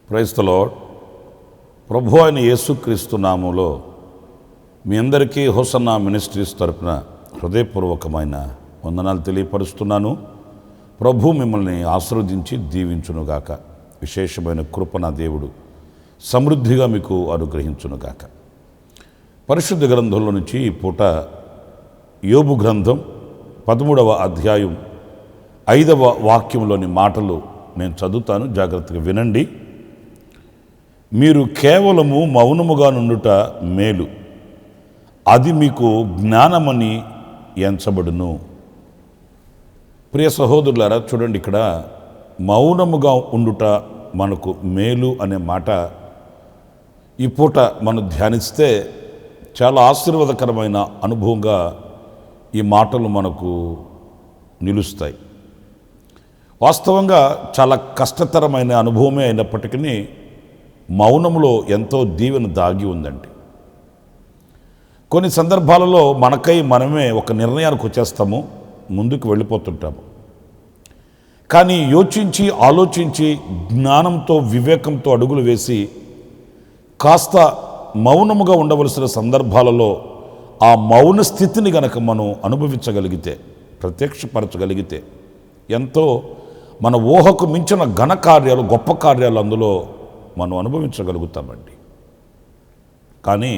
Praise the lord. ప్రభు అయిన యేసుక్రీస్తు నామములో మీ అందరికీ హోసన్నా మినిస్ట్రీస్ తరపున హృదయపూర్వకమైన వందనాలు తెలియపరుస్తున్నాను. ప్రభు మిమ్మల్ని ఆశీర్వదించి దీవించునుగాక. విశేషమైన కృప నా దేవుడు సమృద్ధిగా మీకు అనుగ్రహించునుగాక. పరిశుద్ధ గ్రంథంలో నుంచి ఈ పూట యోబు గ్రంథం 13వ అధ్యాయం 5వ వాక్యంలోని మాటలు నేను చదువుతాను, జాగ్రత్తగా వినండి. మీరు కేవలము మౌనముగా నుండుట మేలు, అది మీకు జ్ఞానమని ఎంచబడును. ప్రియ సహోదరులారా, చూడండి, ఇక్కడ మౌనముగా ఉండుట మనకు మేలు అనే మాట ఈ పూట మనం ధ్యానిస్తే చాలా ఆశీర్వాదకరమైన అనుభవంగా ఈ మాటలు మనకు నిలుస్తాయి. వాస్తవంగా చాలా కష్టతరమైన అనుభవమే అయినప్పటికీ మౌనంలో ఎంతో దీవెన దాగి ఉందండి. కొన్ని సందర్భాలలో మనకై మనమే ఒక నిర్ణయానికి వచ్చేస్తాము, ముందుకు వెళ్ళిపోతుంటాము. కానీ యోచించి ఆలోచించి జ్ఞానంతో వివేకంతో అడుగులు వేసి కాస్త మౌనముగా ఉండవలసిన సందర్భాలలో ఆ మౌన స్థితిని గనక మనం అనుభవించగలిగితే, ప్రత్యక్షపరచగలిగితే ఎంతో మన ఊహకు మించిన ఘన కార్యాలు, గొప్ప కార్యాలు అందులో మనం అనుభవించగలుగుతామండి. కానీ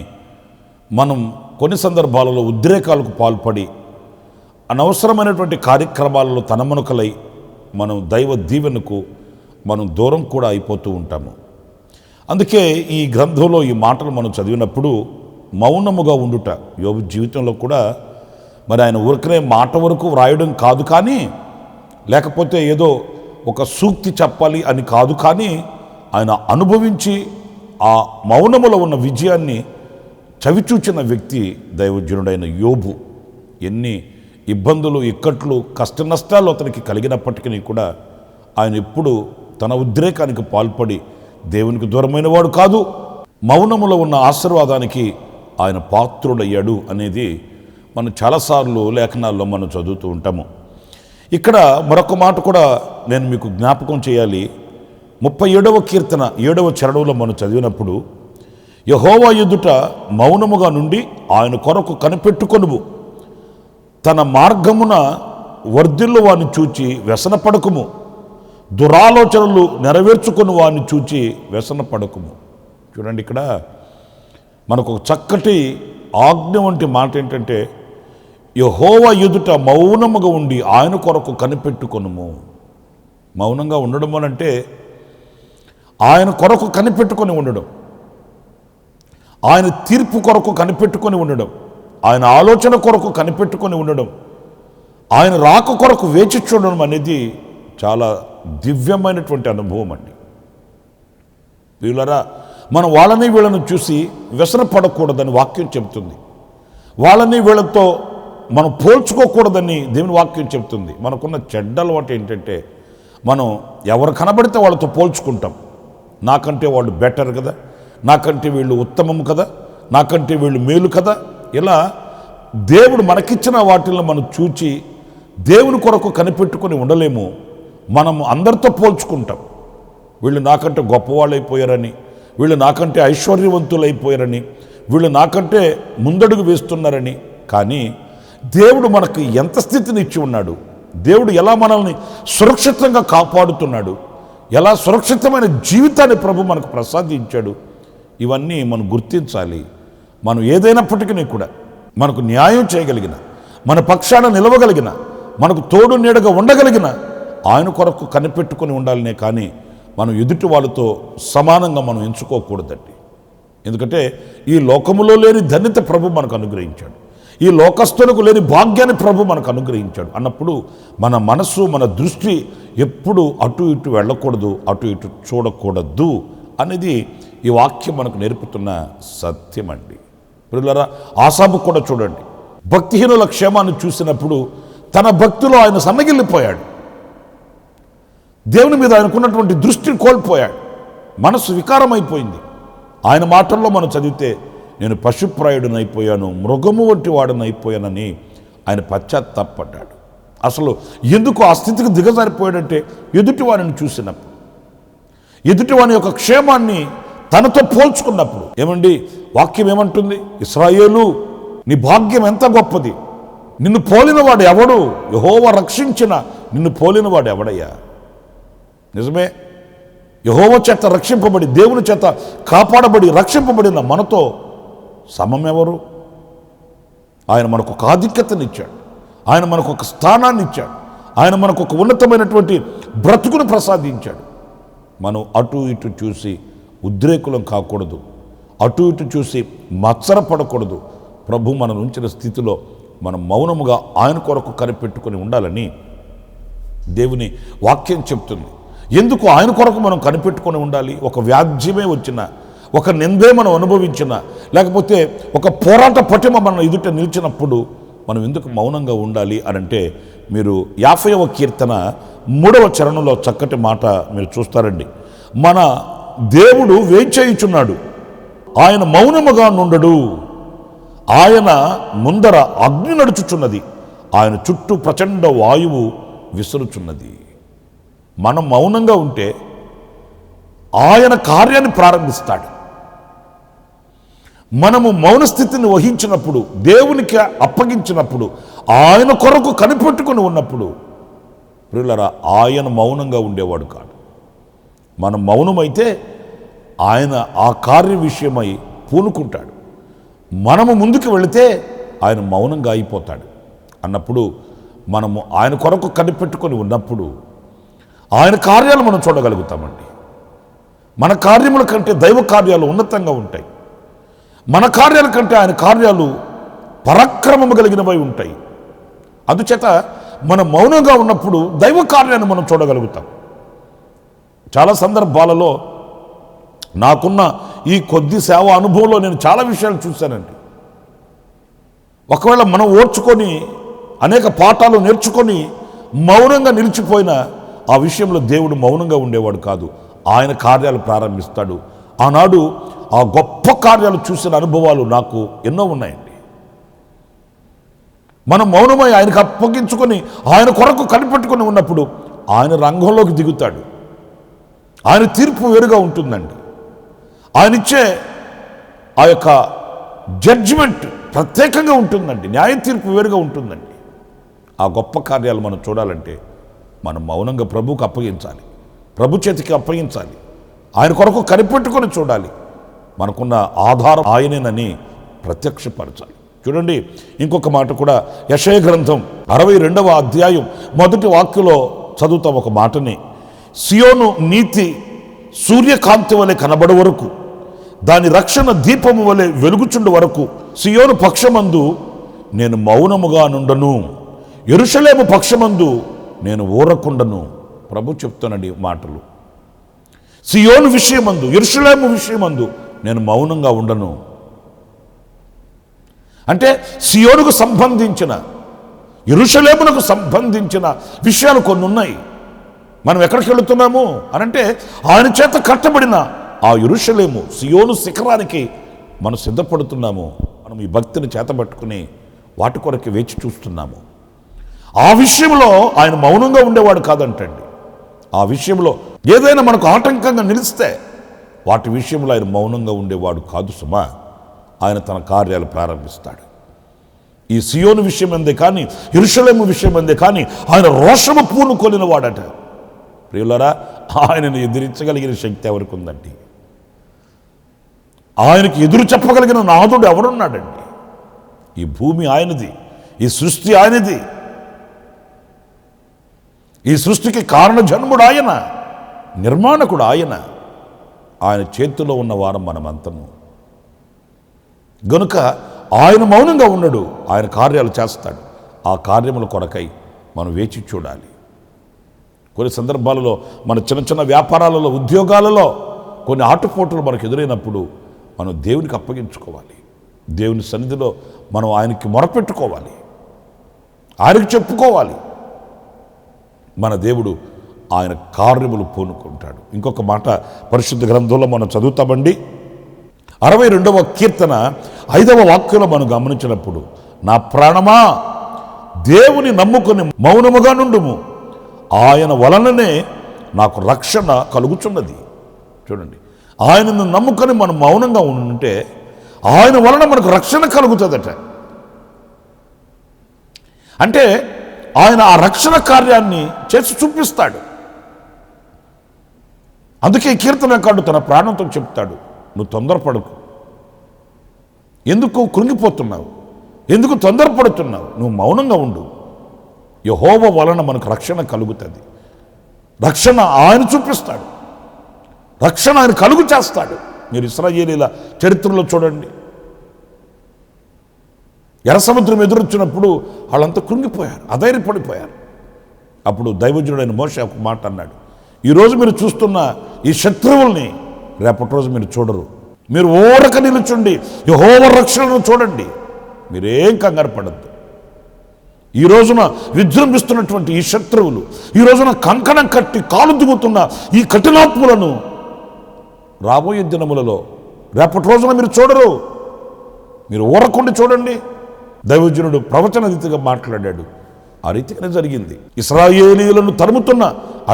మనం కొన్ని సందర్భాలలో ఉద్రేకాలకు పాల్పడి అనవసరమైనటువంటి కార్యక్రమాలలో తనమనుకలై మనం దైవ దీవెనకు మనం దూరం కూడా అయిపోతూ ఉంటాము. అందుకే ఈ గ్రంథంలో ఈ మాటలు మనం చదివినప్పుడు మౌనముగా ఉండుట యోబు జీవితంలో కూడా మరి ఆయన ఊరికనే మాట వరకు వ్రాయడం కాదు, కానీ లేకపోతే ఏదో ఒక సూక్తి చెప్పాలి అని కాదు, కానీ ఆయన అనుభవించి ఆ మౌనములో ఉన్న విజయాన్ని చవిచూచిన వ్యక్తి దైవజనుడైన యోబు. ఎన్ని ఇబ్బందులు, ఇక్కట్లు, కష్ట నష్టాలు అతనికి కలిగినప్పటికీ కూడా ఆయన ఎప్పుడు తన ఉద్రేకానికి పాల్పడి దేవునికి దూరమైన వాడు కాదు. మౌనములో ఉన్న ఆశీర్వాదానికి ఆయన పాత్రుడయ్యాడు అనేది మనం చాలాసార్లు లేఖనాల్లో మనం చదువుతూ ఉంటాము. ఇక్కడ మరొక మాట కూడా నేను మీకు జ్ఞాపకం చేయాలి. 37వ కీర్తన 7వ చరణంలో మనం చదివినప్పుడు, యెహోవా ఎదుట మౌనముగా నుండి ఆయన కొరకు కనిపెట్టుకొనుము, తన మార్గమున వర్ధిల్లు వాని చూచి వ్యసనపడకుము, దురాలోచనలు నెరవేర్చుకుని వాని చూచి వ్యసనపడకుము. చూడండి, ఇక్కడ మనకు ఒక చక్కటి ఆజ్ఞ వంటి మాట ఏంటంటే, యెహోవా ఎదుట మౌనముగా ఉండి ఆయన కొరకు కనిపెట్టుకొనుము. మౌనంగా ఉండడం అనంటే ఆయన కొరకు కనిపెట్టుకొని ఉండడం, ఆయన తీర్పు కొరకు కనిపెట్టుకొని ఉండడం, ఆయన ఆలోచన కొరకు కనిపెట్టుకొని ఉండడం, ఆయన రాక కొరకు వేచి చూడడం అనేది చాలా దివ్యమైనటువంటి అనుభవం అండి. వీళ్ళరా, మనం వాళ్ళని వీళ్ళను చూసి వ్యసనపడకూడదని వాక్యం చెబుతుంది. వాళ్ళని వీళ్ళతో మనం పోల్చుకోకూడదని దేవుని వాక్యం చెబుతుంది. మనకున్న చెడ్డ అలవాటు ఏంటంటే, మనం ఎవరు కనబడితే వాళ్ళతో పోల్చుకుంటాం. నాకంటే వాళ్ళు బెటర్ కదా, నాకంటే వీళ్ళు ఉత్తమం కదా, నాకంటే వీళ్ళు మేలు కదా. ఇలా దేవుడు మనకిచ్చిన వాటిల్లో మనం చూచి దేవుని కొరకు కనిపెట్టుకొని ఉండలేము. మనం అందరితో పోల్చుకుంటాం. వీళ్ళు నాకంటే గొప్పవాళ్ళు అయిపోయారని, వీళ్ళు నాకంటే ఐశ్వర్యవంతులైపోయారని, వీళ్ళు నాకంటే ముందడుగు వేస్తున్నారని. కానీ దేవుడు మనకు ఎంత స్థితిని ఇచ్చి ఉన్నాడు, దేవుడు ఎలా మనల్ని సురక్షితంగా కాపాడుతున్నాడు, ఎలా సురక్షితమైన జీవితాన్ని ప్రభు మనకు ప్రసాదించాడు, ఇవన్నీ మనం గుర్తించాలి. మనం ఏదైనప్పటికీ కూడా మనకు న్యాయం చేయగలిగిన, మన పక్షాన నిలవగలిగిన, మనకు తోడు నీడగా ఉండగలిగిన ఆయన కొరకు కనిపెట్టుకొని ఉండాలనే కానీ మనం ఎదుటి వాళ్ళతో సమానంగా మనం ఎంచుకోకూడదండి. ఎందుకంటే ఈ లోకములో లేని ధన్యత ప్రభు మనకు అనుగ్రహించాడు. ఈ లోకస్తులకు లేని భాగ్యాన్ని ప్రభు మనకు అనుగ్రహించాడు అన్నప్పుడు మన మనస్సు, మన దృష్టి ఎప్పుడు అటు ఇటు వెళ్ళకూడదు, అటు ఇటు చూడకూడదు అనేది ఈ వాక్యం మనకు నేర్పుతున్న సత్యం అండి. ప్రియులారా, ఆసాబు కూడా చూడండి, భక్తిహీనుల క్షేమాన్ని చూసినప్పుడు తన భక్తిలో ఆయన సన్నగిల్లిపోయాడు. దేవుని మీద ఆయనకున్నటువంటి దృష్టిని కోల్పోయాడు. మనసు వికారమైపోయింది. ఆయన మాటల్లో మనం చదివితే, నేను పశుప్రాయుడనైపోయాను, మృగము వంటి వాడనైపోయానని ఆయన పశ్చాత్తాపడ్డాడు. అసలు ఎందుకు ఆ స్థితికి దిగజారిపోయాడంటే, ఎదుటివారిని చూసినప్పుడు, ఎదుటివాని యొక్క క్షేమాన్ని తనతో పోల్చుకున్నప్పుడు. ఏమండి, వాక్యం ఏమంటుంది? ఇశ్రాయేలు, నీ భాగ్యం ఎంత గొప్పది, నిన్ను పోలినవాడు ఎవడు? యెహోవా రక్షించిన నిన్ను పోలినవాడు ఎవడయ్యా? నిజమే, యెహోవా చేత రక్షింపబడి, దేవుని చేత కాపాడబడి రక్షింపబడిన మనతో సమమెవరు? ఆయన మనకు ఒక ఆధిక్యతనిచ్చాడు, ఆయన మనకు ఒక స్థానాన్ని ఇచ్చాడు, ఆయన మనకు ఒక ఉన్నతమైనటువంటి బ్రతుకును ప్రసాదించాడు. మనం అటు ఇటు చూసి ఉద్రేకులం కాకూడదు, అటు ఇటు చూసి మత్సరపడకూడదు. ప్రభు మనం ఉంచిన స్థితిలో మనం మౌనముగా ఆయన కొరకు కనిపెట్టుకొని ఉండాలని దేవుని వాక్యం చెప్తుంది. ఎందుకు ఆయన కొరకు మనం కనిపెట్టుకొని ఉండాలి? ఒక వ్యాజ్యమే వచ్చినా, ఒక నిందే మనం అనుభవించినా, లేకపోతే ఒక పోరాట పటిమ మనం ఎదుట నిలిచినప్పుడు మనం ఎందుకు మౌనంగా ఉండాలి అనంటే, మీరు 50వ కీర్తన 3వ చరణంలో చక్కటి మాట మీరు చూస్తారండి. మన దేవుడు వేంచేయుచున్నాడు, ఆయన మౌనముగా నుండడు, ఆయన ముందర అగ్ని నడుచుచున్నది, ఆయన చుట్టూ ప్రచండ వాయువు విసురుచున్నది. మనం మౌనంగా ఉంటే ఆయన కార్యాన్ని ప్రారంభిస్తాడు. మనము మౌన స్థితిని వహించినప్పుడు, దేవునికి అప్పగించినప్పుడు, ఆయన కొరకు కనిపెట్టుకుని ఉన్నప్పుడు, ప్రియులారా, ఆయన మౌనంగా ఉండేవాడు కాదు. మనం మౌనమైతే ఆయన ఆ కార్య విషయమై పూనుకుంటాడు. మనము ముందుకు వెళితే ఆయన మౌనంగా అయిపోతాడు. అన్నప్పుడు మనము ఆయన కొరకు కనిపెట్టుకొని ఉన్నప్పుడు ఆయన కార్యాలు మనం చూడగలుగుతామండి. మన కార్యముల కంటే దైవ కార్యాలు ఉన్నతంగా ఉంటాయి. మన కార్యాల కంటే ఆయన కార్యాలు పరాక్రమము కలిగినవై ఉంటాయి. అందుచేత మనం మౌనంగా ఉన్నప్పుడు దైవ కార్యాన్ని మనం చూడగలుగుతాం. చాలా సందర్భాలలో నాకున్న ఈ కొద్ది సేవ అనుభవంలో నేను చాలా విషయాలు చూశానండి. ఒకవేళ మనం ఓర్చుకొని అనేక పాఠాలు నేర్చుకొని మౌనంగా నిలిచిపోయిన ఆ విషయంలో దేవుడు మౌనంగా ఉండేవాడు కాదు, ఆయన కార్యాలు ప్రారంభిస్తాడు. ఆనాడు ఆ గొప్ప కార్యాలు చూసిన అనుభవాలు నాకు ఎన్నో ఉన్నాయండి. మనం మౌనమై ఆయనకు అప్పగించుకొని ఆయన కొరకు కనిపెట్టుకొని ఉన్నప్పుడు ఆయన రంగంలోకి దిగుతాడు. ఆయన తీర్పు వేరుగా ఉంటుందండి. ఆయన ఇచ్చే ఆ యొక్క జడ్జిమెంట్ ప్రత్యేకంగా ఉంటుందండి. న్యాయ తీర్పు వేరుగా ఉంటుందండి. ఆ గొప్ప కార్యాలు మనం చూడాలంటే మనం మౌనంగా ప్రభువుకు అప్పగించాలి, ప్రభు చేతికి అప్పగించాలి, ఆయన కొరకు కనిపెట్టుకొని చూడాలి. మనకున్న ఆధారం ఆయనేనని ప్రత్యక్షపరచాలి. చూడండి, ఇంకొక మాట కూడా యెషయా గ్రంథం 62వ అధ్యాయం 1వ వాక్యంలో చదువుతాం ఒక మాటని. సియోను నీతి సూర్యకాంతి వలె కనబడే వరకు, దాని రక్షణ దీపము వలె వెలుగుచుండు వరకు సియోను పక్షమందు నేను మౌనముగా నుండను, యెరూషలేము పక్షమందు నేను ఊరకుండను. ప్రభు చెప్తానండి మాటలు. సియోను విషయమందు, యెరూషలేము విషయమందు నేను మౌనంగా ఉండను. అంటే సియోనుకు సంబంధించిన, యెరూషలేమునకు సంబంధించిన విషయాలు కొన్ని ఉన్నాయి. మనం ఎక్కడికి వెళుతున్నాము అనంటే ఆయన చేత కట్టబడిన ఆ యెరూషలేము సియోను శిఖరానికి మనం సిద్ధపడుతున్నాము. మనం ఈ భక్తిని చేతబట్టుకుని వాటి కొరకు వేచి చూస్తున్నాము. ఆ విషయంలో ఆయన మౌనంగా ఉండేవాడు కాదంటండి. ఆ విషయంలో ఏదైనా మనకు ఆటంకంగా నిలిస్తే వాటి విషయంలో ఆయన మౌనంగా ఉండేవాడు కాదు సుమా. ఆయన తన కార్యాలు ప్రారంభిస్తాడు. ఈ సియోను విషయం అందే కానీ, యెరూషలేము విషయం అందే కానీ ఆయన రోషము పూనుకొనిన వాడట. ప్రియులారా, ఆయనను ఎదిరించగలిగిన శక్తి ఎవరికి ఉందండి? ఆయనకి ఎదురు చెప్పగలిగిన నాథుడు ఎవరున్నాడండి? ఈ భూమి ఆయనది, ఈ సృష్టి ఆయనది, ఈ సృష్టికి కారణ జన్ముడు ఆయన, నిర్మాణకుడు ఆయన. ఆయన చేతిలో ఉన్న వారం మనమంతము. గనుక ఆయన మౌనంగా ఉండడు, ఆయన కార్యాలు చేస్తాడు. ఆ కార్యముల కొరకై మనం వేచి చూడాలి. కొన్ని సందర్భాలలో మన చిన్న చిన్న వ్యాపారాలలో, ఉద్యోగాలలో కొన్ని ఆటుపోటులు మనకు ఎదురైనప్పుడు మనం దేవునికి అప్పగించుకోవాలి. దేవుని సన్నిధిలో మనం ఆయనకి మొరపెట్టుకోవాలి, ఆయనకు చెప్పుకోవాలి. మన దేవుడు ఆయన కార్యములు పూనుకుంటాడు. ఇంకొక మాట పరిశుద్ధ గ్రంథంలో మనం చదువుతామండి. 62వ కీర్తన 5వ వాక్యంలో మనం గమనించినప్పుడు, నా ప్రాణమా దేవుని నమ్ముకుని మౌనముగా నుండుము, ఆయన వలననే నాకు రక్షణ కలుగుచున్నది. చూడండి, ఆయనను నమ్ముకొని మనం మౌనంగా ఉంటే ఆయన వలన మనకు రక్షణ కలుగుతుందట. అంటే ఆయన ఆ రక్షణ కార్యాన్ని చేసి చూపిస్తాడు. అందుకే కీర్తనకారుడు తన ప్రాణంతో చెప్తాడు, నువ్వు తొందరపడకు, ఎందుకు కృంగిపోతున్నావు, ఎందుకు తొందరపడుతున్నావు, నువ్వు మౌనంగా ఉండు. యెహోవా వలన మనకు రక్షణ కలుగుతుంది. రక్షణ ఆయన చూపిస్తాడు, రక్షణ ఆయన కలుగు చేస్తాడు. మీరు ఇశ్రాయేలీల చరిత్రలో చూడండి, ఎర్ర సముద్రం ఎదురొచ్చినప్పుడు వాళ్ళంతా కృంగిపోయారు, అధైర్యపడిపోయారు. అప్పుడు దైవజనుడైన మోషే ఒక మాట అన్నాడు, ఈరోజు మీరు చూస్తున్న ఈ శత్రువుల్ని రేపటి రోజు మీరు చూడరు. మీరు ఓరక నిలుచుండి యెహోవా రక్షణను చూడండి, మీరేం కంగారు పడద్దు. ఈ రోజున విజృంభిస్తున్నటువంటి ఈ శత్రువులు, ఈ రోజున కంకణం కట్టి కాలు దిగుతున్న ఈ కఠినాత్ములను రాబోయే దినములలో రేపటి రోజున మీరు చూడరు. మీరు ఊరకుండి చూడండి. దైవజనుడు ప్రవచన రీతిగా మాట్లాడాడు, ఆ రీతిగానే జరిగింది. ఇశ్రాయేలీయులను తరుముతున్న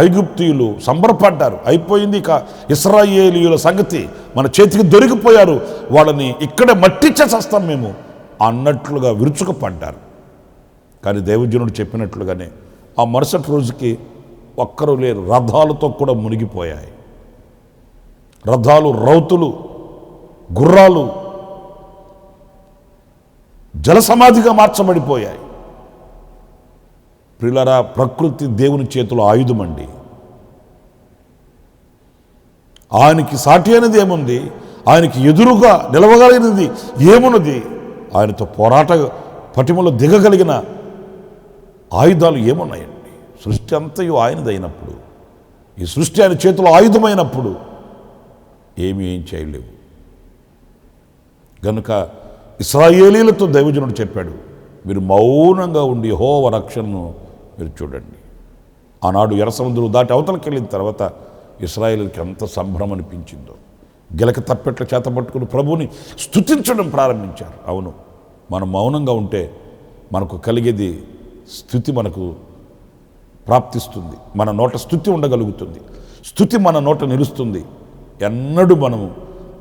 ఐగుప్తీయులు సంబరపడ్డారు. అయిపోయింది ఇక ఇశ్రాయేలీయుల సంగతి, మన చేతికి దొరికిపోయారు, వాళ్ళని ఇక్కడే మట్టిచ్చేసేస్తాం మేము అన్నట్లుగా విరుచుకుపడ్డారు. కానీ దైవజనుడు చెప్పినట్లుగానే ఆ మరుసటి రోజుకి ఒక్కరు లేరు, రథాలతో కూడా మునిగిపోయాయి. రథాలు, రౌతులు, గుర్రాలు జలసమాధిగా మార్చబడిపోయాయి. ప్రియులారా, ప్రకృతి దేవుని చేతిలో ఆయుధమండి. ఆయనకి సాటి అనేది ఏముంది, ఆయనకి ఎదురుగా నిలవగలిగినది ఏమున్నది, ఆయనతో పోరాట పటిమలో దిగగలిగిన ఆయుధాలు ఏమున్నాయండి? సృష్టి అంతయు ఆయనదైనప్పుడు, ఈ సృష్టి ఆయన చేతిలో ఆయుధమైనప్పుడు ఏం చేయలేవు. గనుక ఇశ్రాయేలీలతో దైవజనుడు చెప్పాడు, మీరు మౌనంగా ఉండి యెహోవా రక్షణను మీరు చూడండి. ఆనాడు ఎర్ర సముద్రం దాటి అవతలకి వెళ్ళిన తర్వాత ఇశ్రాయేలీలకి ఎంత సంభ్రమం అనిపించిందో. గిలక తప్పెట్ల చేత పట్టుకుని ప్రభువుని స్తుతించడం ప్రారంభించారు. అవును, మనం మౌనంగా ఉంటే మనకు కలిగేది స్తుతి మనకు ప్రాప్తిస్తుంది. మన నోట స్తుతి ఉండగలుగుతుంది, స్తుతి మన నోట నిలుస్తుంది. ఎన్నడూ మనము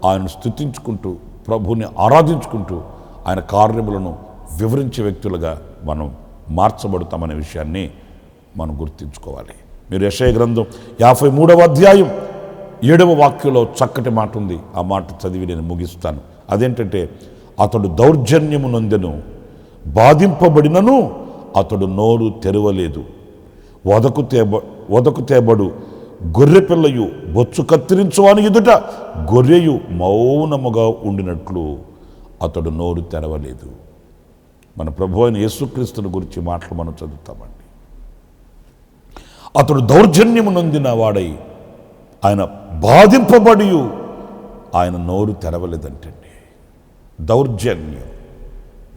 ఆయన స్తుతించుకుంటూ, ప్రభువుని ఆరాధించుకుంటూ ఆయన కార్యములను వివరించే వ్యక్తులుగా మనం మార్చబడతామనే విషయాన్ని మనం గుర్తుంచుకోవాలి. మీరు యెషయా గ్రంథం 53వ అధ్యాయం 7వ వాక్యంలో చక్కటి మాట ఉంది. ఆ మాట చదివి నేను ముగిస్తాను. అదేంటంటే, అతడు దౌర్జన్యము నొందెను, బాధింపబడినను అతడు నోరు తెరవలేదు. వదకు తేబడు గొర్రె పిల్లయు బొచ్చు కత్తిరించువాని ఎదుట గొర్రెయు మౌనముగా ఉండినట్లు అతడు నోరు తెరవలేదు. మన ప్రభు అయిన యేసుక్రీస్తుని గురించి మాటలు మనం చదువుతామండి. అతడు దౌర్జన్యము నొందిన వాడై ఆయన బాధింపబడి ఆయన నోరు తెరవలేదంటండి.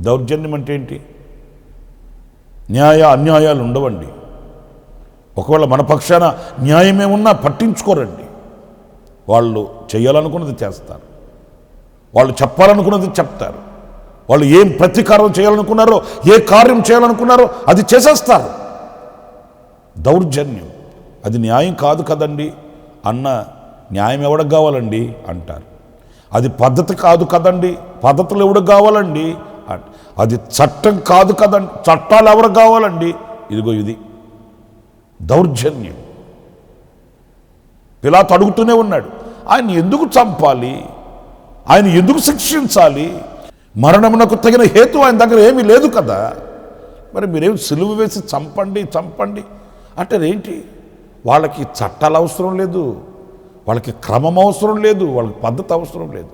దౌర్జన్యం అంటే ఏంటి? న్యాయ అన్యాయాలు ఉండవండి. ఒకవేళ మన పక్షాన న్యాయమే ఉన్నా పట్టించుకోరండి. వాళ్ళు చేయాలనుకున్నది చేస్తారు, వాళ్ళు చెప్పాలనుకున్నది చెప్తారు, వాళ్ళు ఏం ప్రతీకారం చేయాలనుకున్నారో, ఏ కార్యం చేయాలనుకున్నారో అది చేసేస్తారు. దౌర్జన్యం అది న్యాయం కాదు కదండి అన్న, న్యాయం ఎవడికి కావాలండి అంటారు. అది పద్ధతి కాదు కదండి, పద్ధతులు ఎవడికి కావాలండి. అది చట్టం కాదు కదండి, చట్టాలు ఎవరికి కావాలండి. ఇదిగో ఇది దౌర్జన్యం. పిలాతు అడుగుతూనే ఉన్నాడు, ఆయన ఎందుకు చంపాలి, ఆయన ఎందుకు శిక్షించాలి, మరణమునకు తగిన హేతు ఆయన దగ్గర ఏమీ లేదు కదా, మరి మీరేమి సిలువ వేసి చంపండి అంటే ఏంటి? వాళ్ళకి చట్టాలు అవసరం లేదు, వాళ్ళకి క్రమం అవసరం లేదు, వాళ్ళకి పద్ధతి అవసరం లేదు,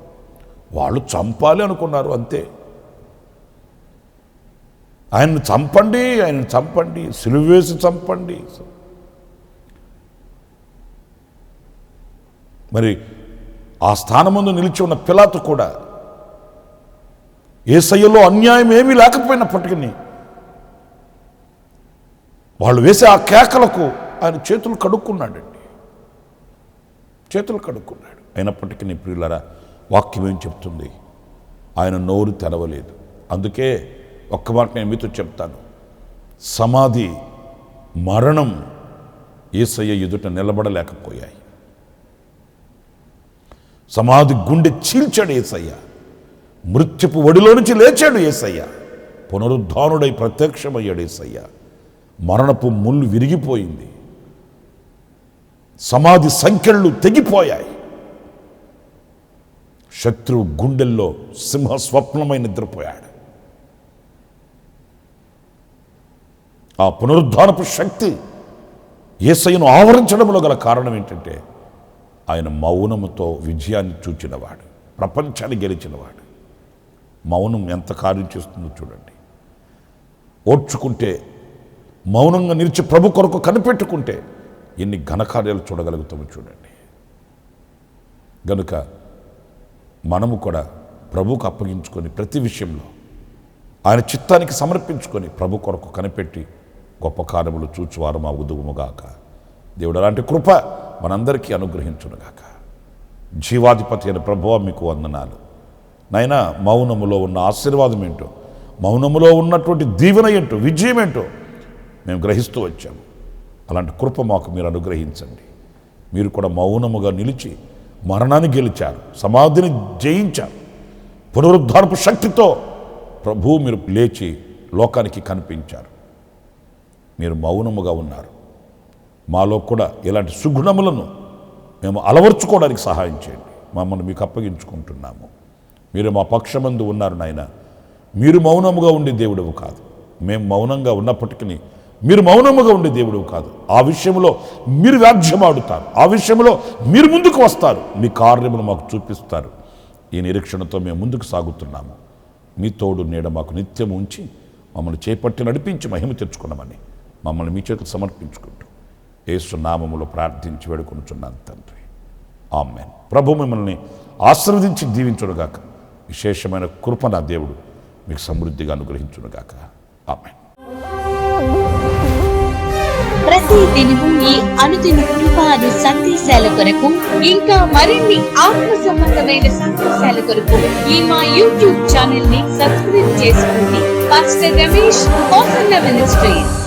వాళ్ళు చంపాలి అనుకున్నారు అంతే. ఆయన్ని చంపండి, సిలువేసి చంపండి. మరి ఆ స్థానమందు నిలిచి ఉన్న పిలాతు కూడా యేసయ్యలో అన్యాయం ఏమీ లేకపోయినప్పటికీ వాళ్ళు వేసే ఆ కేకలకు ఆయన చేతులు కడుక్కున్నాడండి. అయినప్పటికీ ప్రియులారా, వాక్యం ఏం చెప్తుంది? ఆయన నోరు తెరవలేదు. అందుకే ఒక్క మాట నేను మీతో చెప్తాను, సమాధి, మరణం యేసయ్య ఎదుట నిలబడలేకపోయాయి. సమాధి గుండె చీల్చాడు యేసయ్య. మృత్యుపు ఒడిలో నుంచి లేచాడు యేసయ్య. పునరుద్ధానుడై ప్రత్యక్షమయ్యాడు యేసయ్య. మరణపు ముళ్ళు విరిగిపోయింది. సమాధి సంఖ్యలు తెగిపోయాయి. శత్రువు గుండెల్లో సింహ స్వప్నమై నిద్రపోయాడు. ఆ పునరుద్ధానపు శక్తి యేసయ్యను ఆవరించడంలో గల కారణం ఏంటంటే ఆయన మౌనముతో విజయాన్ని చూచినవాడు, ప్రపంచాన్ని గెలిచినవాడు. మౌనం ఎంత కార్యం చేస్తుందో చూడండి. ఓర్చుకుంటే, మౌనంగా నిలిచి ప్రభు కొరకు కనిపెట్టుకుంటే ఎన్ని ఘనకార్యాలు చూడగలుగుతామో చూడండి. గనుక మనము కూడా ప్రభువుకు అప్పగించుకొని ప్రతి విషయంలో ఆయన చిత్తానికి సమర్పించుకొని ప్రభు కొరకు కనిపెట్టి గొప్ప కార్యములు చూచువారం అవుదుముగాక. దేవుడు అలాంటి కృప మనందరికీ అనుగ్రహించునుగాక. జీవాధిపతి అయిన ప్రభువా మీకు వందనాలు నాయనా. మౌనములో ఉన్న ఆశీర్వాదం ఏంటో, మౌనములో ఉన్నటువంటి దీవెన ఏంటో, విజయం ఏంటో మేము గ్రహిస్తూ వచ్చాము. అలాంటి కృప మాకు మీరు అనుగ్రహించండి. మీరు కూడా మౌనముగా నిలిచి మరణాన్ని గెలిచారు, సమాధిని జయించారు. పునరుద్ధారపు శక్తితో ప్రభువు మీరు లేచి లోకానికి కనిపించారు. మీరు మౌనముగా ఉన్నారు. మాలో కూడా ఇలాంటి సుగుణములను మేము అలవర్చుకోవడానికి సహాయం చేయండి. మమ్మల్ని మీకు అప్పగించుకుంటున్నాము. మీరు మా పక్షమందు ఉన్నారు నాయన. మీరు మౌనముగా ఉండే దేవుడవు కాదు. మేము మౌనంగా ఉన్నప్పటికీ మీరు మౌనముగా ఉండే దేవుడవు కాదు. ఆ విషయంలో మీరు వ్యాజ్యమాడుతారు. ఆ విషయంలో మీరు ముందుకు వస్తారు. మీ కార్యములు మాకు చూపిస్తారు. ఈ నిరీక్షణతో మేము ముందుకు సాగుతున్నాము. మీ తోడు నీడ మాకు నిత్యం ఉంచి మమ్మల్ని చేపట్టి నడిపించి మహిమ తెచ్చుకున్నామని మమ్మల్ని మీ చేతులు సమర్పించుకుంటూ యేసు నామములో ప్రార్థించి వేడుకొనుచున్నాను తండ్రి. ఆమేన్. ప్రభు మిమ్మల్ని ఆశీర్వదించి దీవించునుగాక. విశేషమైన కృప నా దేవుడు మీకు సమృద్ధిగా అనుగ్రహించునుగాక. ఆమేన్. ప్రతి దినము ఈ అనుదిన కృపాను సందేశాల కొరకు ఇంకా మరిన్ని ఆత్మ సంబంధమైన సందేశాల కొరకు ఈ మా యూట్యూబ్ ఛానల్ ని సబ్స్క్రైబ్ చేసుకోండి. Pastor Ramesh ministries.